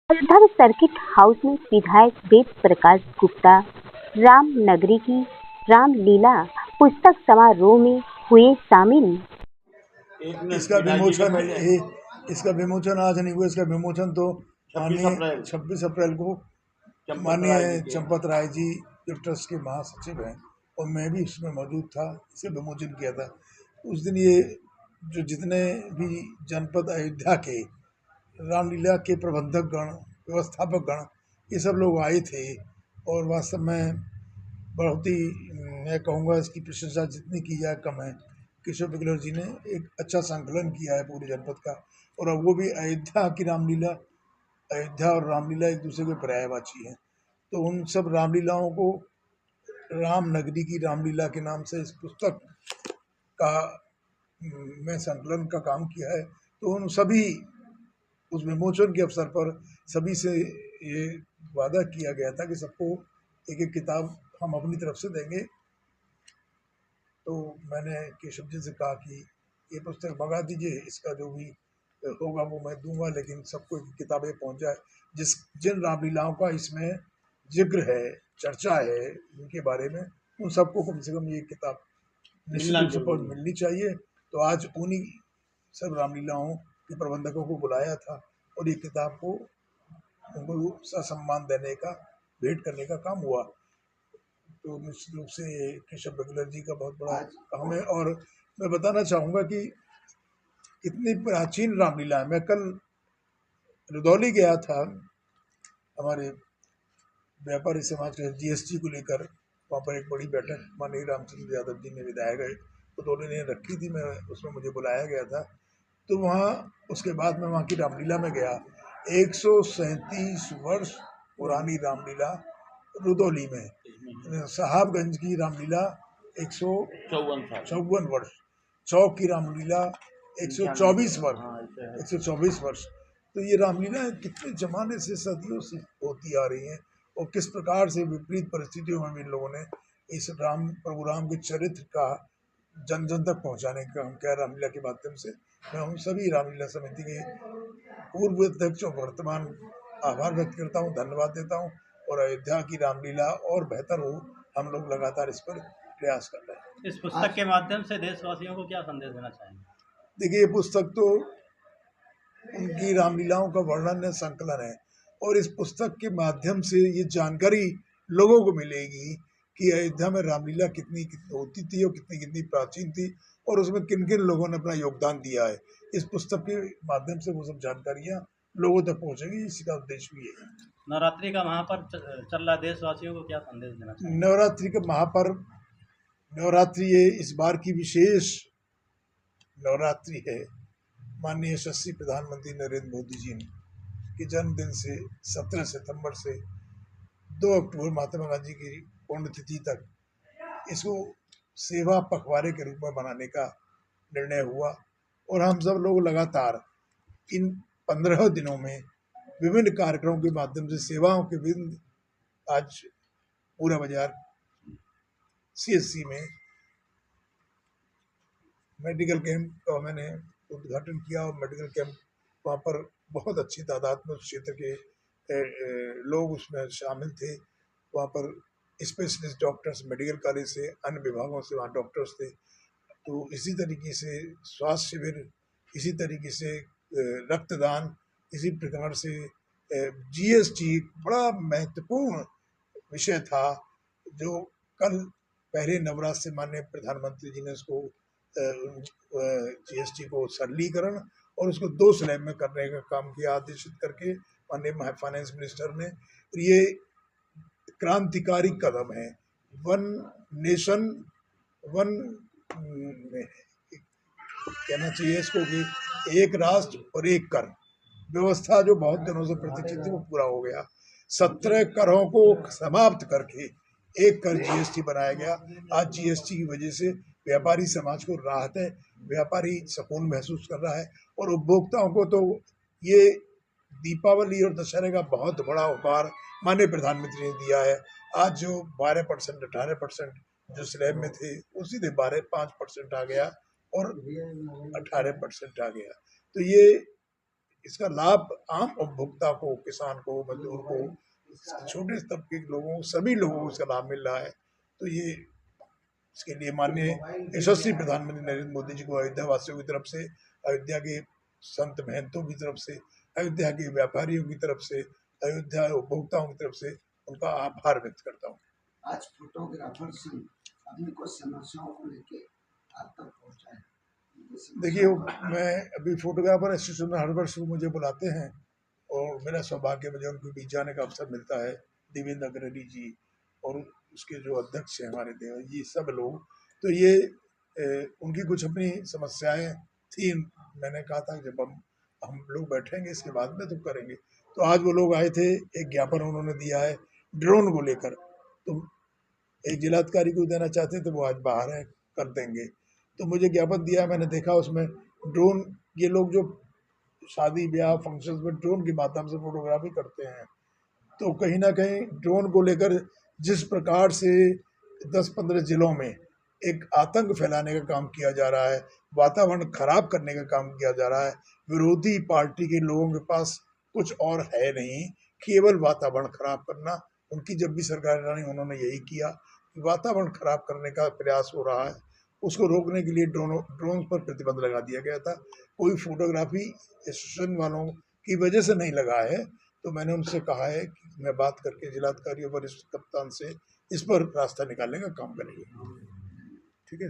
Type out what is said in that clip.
अयोध्या के circuit house में विधायक वेद प्रकाश गुप्ता रामनगरी की रामलीला पुस्तक समारोह में हुए शामिल। इसका विमोचन इसका विमोचन आज नहीं हुआ। इसका विमोचन तो माननीय 26 अप्रैल को माननीय चंपत राय जी जो ट्रस्ट के महासचिव हैं और मैं भी उसमें मौजूद था, इसे विमोचन किया था। उस दिन ये जो जितने भी जनपद अयोध्या के रामलीला के प्रबंधक गण, व्यवस्थापक गण, ये सब लोग आए थे और वास्तव में बहुत ही, मैं कहूँगा इसकी प्रशंसा जितनी की जाए कम है। किशोर पिगलर जी ने एक अच्छा संकलन किया है पूरे जनपद का, और अब वो भी अयोध्या की रामलीला। अयोध्या और रामलीला एक दूसरे के पर्यायवाची हैं, तो उन सब रामलीलाओं को रामनगरी की रामलीला के नाम से इस पुस्तक का मैं संकलन का काम किया है। तो उन सभी उस विमोचन के अवसर पर सभी से ये वादा किया गया था कि सबको एक एक किताब हम अपनी तरफ से देंगे। तो मैंने केशव जी से कहा कि ये पुस्तक मंगा दीजिए, इसका जो भी होगा वो मैं दूंगा, लेकिन सबको किताबें पहुंच जाए। जिन रामलीलाओं का इसमें जिक्र है, चर्चा है उनके बारे में, उन सबको कम से कम ये किताब निश्चित रूप से मिलनी चाहिए। तो आज उन्हीं सब रामलीलाओं के प्रबंधकों को बुलाया था और ये किताब को उनको ससम्मान देने का, भेंट करने का काम हुआ। तो निश्चित रूप से केशव पिगलर जी का बहुत बड़ा काम है। और मैं बताना चाहूँगा कि कितनी प्राचीन रामलीला है। मैं कल रुदौली गया था, हमारे व्यापारी समाज के जीएसटी को लेकर, वहाँ पर एक बड़ी बैठक माननीय रामचंद्र यादव जी ने, विधायक रुदौली ने रखी थी, मैं उसमें मुझे बुलाया गया था। तो वहाँ उसके बाद मैं वहाँ की रामलीला में गया। 137 वर्ष पुरानी रामलीला रुदौली में। साहबगंज की रामलीला 154 वर्ष, चौक की रामलीला 124 वर्ष, 124 वर्ष। तो ये रामलीला कितने जमाने से, सदियों से होती आ रही हैं, और किस प्रकार से विपरीत परिस्थितियों में भी लोगों ने इस प्रभु राम के चरित्र का जन जन तक पहुंचाने का काम किया रामलीला के माध्यम से। मैं उन सभी रामलीला समिति के पूर्व अध्यक्ष और वर्तमान आभार व्यक्त करता हूँ, धन्यवाद देता हूँ। और अयोध्या की रामलीला और बेहतर हो, हम लोग लगातार इस पर प्रयास कर रहे हैं। इस पुस्तक के माध्यम से देशवासियों को क्या संदेश देना चाहेंगे? देखिए, ये पुस्तक तो उनकी रामलीलाओं का वर्णन है, संकलन है, और इस पुस्तक के माध्यम से ये जानकारी लोगों को मिलेगी कि अयोध्या में रामलीला कितनी होती थी और कितनी कितनी प्राचीन थी, और उसमें किन किन लोगों ने अपना योगदान दिया है। इस पुस्तक के माध्यम से वो सब जानकारियाँ लोगों तक पहुँचेगी, इसी का उद्देश्य भी है। नवरात्रि का महापर्व चल रहा है, देशवासियों को क्या संदेश देना चाहिए? नवरात्रि का महापर्व, नवरात्रि ये इस बार की विशेष नवरात्रि है। माननीय यशस्वी प्रधानमंत्री नरेंद्र मोदी जी के जन्मदिन से 17 सितंबर से 2 अक्टूबर महात्मा गांधी की पुण्यतिथि तक इसको सेवा पखवाड़े के रूप में बनाने का निर्णय हुआ, और हम सब लोग लगातार इन 15 दिनों में विभिन्न कार्यक्रमों के माध्यम से सेवाओं के विभिन्न, आज पूरा बाजार सीएससी में मेडिकल कैंप का मैंने उद्घाटन किया, और मेडिकल कैंप वहाँ पर बहुत अच्छी तादाद में उस क्षेत्र के लोग उसमें शामिल थे। वहाँ पर स्पेशलिस्ट डॉक्टर्स, मेडिकल कॉलेज से, अन्य विभागों से वहाँ डॉक्टर्स थे। तो इसी तरीके से स्वास्थ्य शिविर, इसी तरीके से रक्तदान, इसी प्रकार से जीएसटी बड़ा महत्वपूर्ण विषय था, जो कल पहले नवरात्र से माननीय प्रधानमंत्री जी ने उसको जीएसटी को सरलीकरण और उसको 2 स्लैब में करने का काम किया, आदेशित करके माननीय फाइनेंस मिनिस्टर ने। ये क्रांतिकारी कदम है। वन नेशन वन कहना चाहिए इसको, कि एक राष्ट्र और एक कर व्यवस्था जो बहुत दिनों से प्रतीक्षित थी, वो पूरा हो गया। 17 करों को समाप्त करके एक कर जीएसटी बनाया गया। आज जीएसटी की वजह से व्यापारी समाज को राहत है, व्यापारी सुकून महसूस कर रहा है, और उपभोक्ताओं को तो ये दीपावली और दशहरे का बहुत बड़ा उपहार माननीय प्रधानमंत्री ने दिया है। आज जो 12%, 18% जो स्लैब में थे, वो सीधे 5% आ गया और 18% आ गया। तो ये इसका लाभ आम उपभोक्ता को, किसान को, मजदूर को, छोटे तबके के लोगों, सभी लोगों को इसका लाभ मिल रहा है। तो ये इसके लिए माननीय यशस्वी प्रधानमंत्री नरेंद्र मोदी जी को अयोध्या वासियों की तरफ से, अयोध्या के संत महंतों की तरफ से, अयोध्या के व्यापारियों की तरफ से, अयोध्या उपभोक्ताओं की तरफ से उनका आभार व्यक्त करता हूँ। आज फोटोग्राफर से अपनी कुछ समस्याओं को लेके आप तक पहुँचाए। देखिए, मैं अभी फोटोग्राफर एसोसिएशन में हर वर्ष वो मुझे बुलाते हैं और मेरा सौभाग्य, मुझे उनके बीच जाने का अवसर मिलता है। देवेंद्र अग्रणी जी और उसके जो अध्यक्ष हैं हमारे देव जी, सब लोग, तो ये उनकी कुछ अपनी समस्याएं थी। मैंने कहा था जब हम लोग बैठेंगे इसके बाद में तो करेंगे। तो आज वो लोग आए थे, एक ज्ञापन उन्होंने दिया है ड्रोन को लेकर। तो एक जिलाधिकारी को देना चाहते हैं, तो वो आज बाहर है, कर देंगे। तो मुझे ज्ञापन दिया, मैंने देखा उसमें ड्रोन, ये लोग जो शादी ब्याह फंक्शन में ड्रोन के माध्यम से फोटोग्राफी करते हैं, तो कहीं ना कहीं ड्रोन को लेकर जिस प्रकार से 10-15 जिलों में एक आतंक फैलाने का काम किया जा रहा है, वातावरण खराब करने का काम किया जा रहा है। विरोधी पार्टी के लोगों के पास कुछ और है नहीं, केवल वातावरण खराब करना। उनकी जब भी सरकार रही उन्होंने यही किया, वातावरण खराब करने का प्रयास हो रहा है। उसको रोकने के लिए ड्रोन पर प्रतिबंध लगा दिया गया था। कोई फोटोग्राफी एसोसिएशन वालों की वजह से नहीं लगा है। तो मैंने उनसे कहा है कि मैं बात करके जिलाधिकारी और वरिष्ठ कप्तान से इस पर रास्ता निकालने का काम करेंगे। ठीक है।